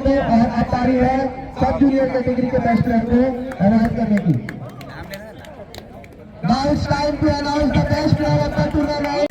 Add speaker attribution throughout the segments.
Speaker 1: को और अब पारी है सब जूनियर कैटेगरी के बेस्ट प्लेयर को अवार्ड करने की। Now it's time to announce the best player of the tournament.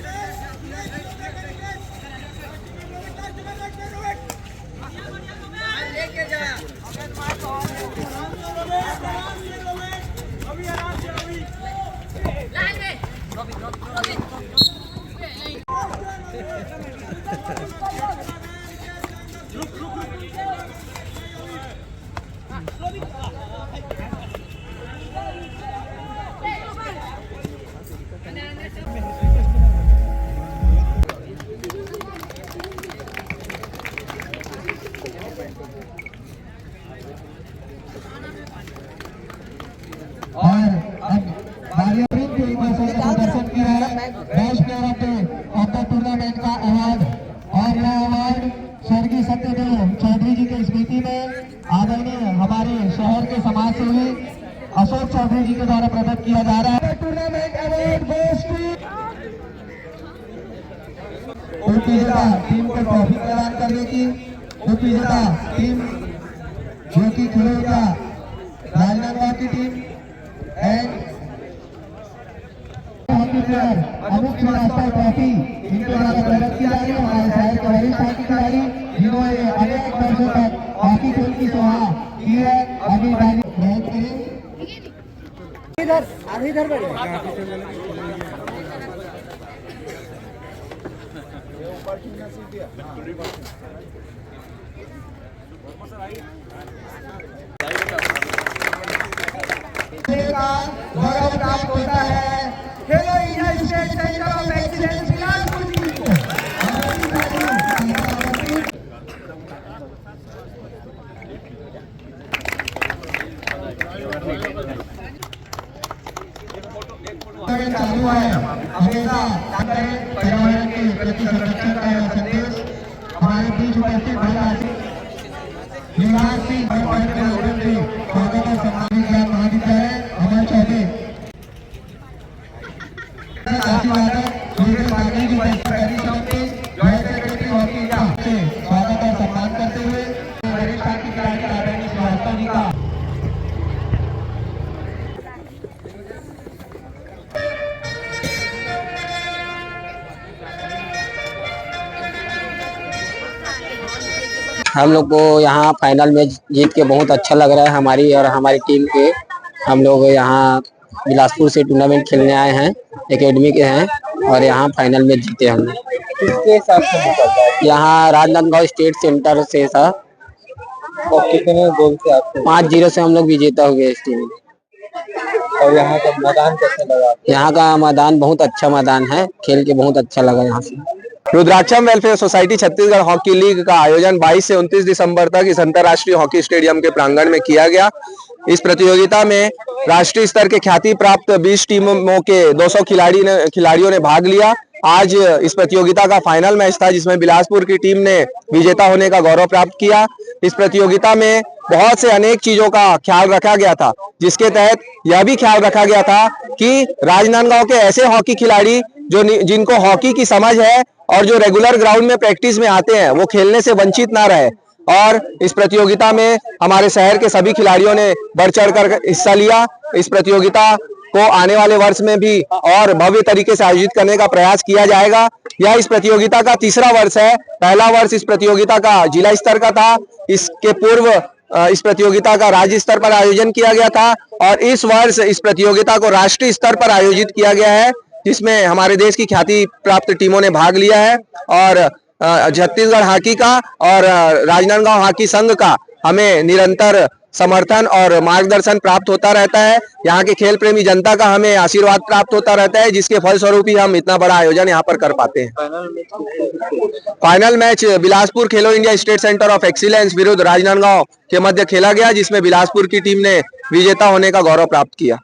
Speaker 1: प्रदर्शन किया है best player of the tournament का अवार्ड। और यह अवार्ड स्वर्गीय सत्यदेव चौधरी जी की स्मृति में आदरणीय हमारे शहर के समाज सेवी अशोक चौधरी जी के द्वारा प्रदत्त किया जा रहा है। टूर्नामेंट अवार्ड गोस टू उपविजेता टीम को ट्रॉफी प्रदान करने की। उपविजेता टीम जो कि खेलो इंडिया राजनांदगांव की टीम एंड हॉकी प्लेयर अमुक श्रीवास्तव ट्रॉफी इनके द्वारा प्रदत्त की जा रही है। हमारे शहर के वरिष्ठ हॉकी खिलाड़ी जिन्होंने अनेक वर्षों तक हॉकी खेल की सेवा की है। अभी इधर आगे इधर गौरव प्राप्त होता है खेलो India state centre of excellence Bilaspur को। चालू है हमेशा पर्यावरण के प्रति संरक्षण का यह संदेश हमारे बीच उपस्थित युवराज सिंह स्वागत और सम्मानित ज्ञान महाविद्यालय अमर चौधरी स्वागत और सम्मान करते हुए वरिष्ठ हॉकी खिलाड़ी आदरणीय श्रीवास्तव जी का
Speaker 2: हम लोग को यहाँ फाइनल में जीत के बहुत अच्छा लग रहा है। हमारी और हमारी टीम के हम लोग यहाँ बिलासपुर से टूर्नामेंट खेलने आए हैं, एकेडमी के हैं और यहाँ फाइनल में जीते हम।
Speaker 3: किसके साथ से
Speaker 2: यहाँ राजनांदगांव स्टेट सेंटर से था।
Speaker 3: और कितने गोल से आपको?
Speaker 2: 5-0 से हम लोग विजेता हो गए इस टीम में।
Speaker 3: और यहाँ का मैदान कैसे लगा?
Speaker 2: यहाँ का मैदान बहुत अच्छा मैदान है, खेल के बहुत अच्छा लगा यहाँ से।
Speaker 3: Rudraksham welfare society Chhattisgarh hockey league का आयोजन 22 से 29 दिसंबर तक इस अंतर्राष्ट्रीय हॉकी स्टेडियम के प्रांगण में किया गया। इस प्रतियोगिता में राष्ट्रीय स्तर के ख्याति प्राप्त 20 टीमों के 200 खिलाड़ियों ने भाग लिया। आज इस प्रतियोगिता का फाइनल मैच था जिसमें बिलासपुर की टीम ने विजेता होने का गौरव प्राप्त किया। इस प्रतियोगिता में बहुत से अनेक चीजों का ख्याल रखा गया था, जिसके तहत यह भी ख्याल रखा गया था कि राजनांदगांव के ऐसे हॉकी खिलाड़ी जिनको हॉकी की समझ है और जो रेगुलर ग्राउंड में प्रैक्टिस में आते हैं वो खेलने से वंचित ना रहे। और इस प्रतियोगिता में हमारे शहर के सभी खिलाड़ियों ने बढ़ चढ़कर हिस्सा लिया। इस प्रतियोगिता को आने वाले वर्ष में भी और भव्य तरीके से आयोजित करने का प्रयास किया जाएगा। यह इस प्रतियोगिता का तीसरा वर्ष है। पहला वर्ष इस प्रतियोगिता का जिला स्तर का था। इसके पूर्व इस प्रतियोगिता का राज्य स्तर पर आयोजन किया गया था और इस वर्ष इस प्रतियोगिता को राष्ट्रीय स्तर पर आयोजित किया गया है, जिसमें हमारे देश की ख्याति प्राप्त टीमों ने भाग लिया है। और छत्तीसगढ़ हॉकी का और राजनांदगांव हॉकी संघ का हमें निरंतर समर्थन और मार्गदर्शन प्राप्त होता रहता है। यहाँ के खेल प्रेमी जनता का हमें आशीर्वाद प्राप्त होता रहता है, जिसके फलस्वरूप ही हम इतना बड़ा आयोजन यहाँ पर कर पाते हैं। Final match Bilaspur Khelo India state centre of excellence विरुद्ध राजनांदगांव के मध्य खेला गया, जिसमें बिलासपुर की टीम ने विजेता होने का गौरव प्राप्त किया।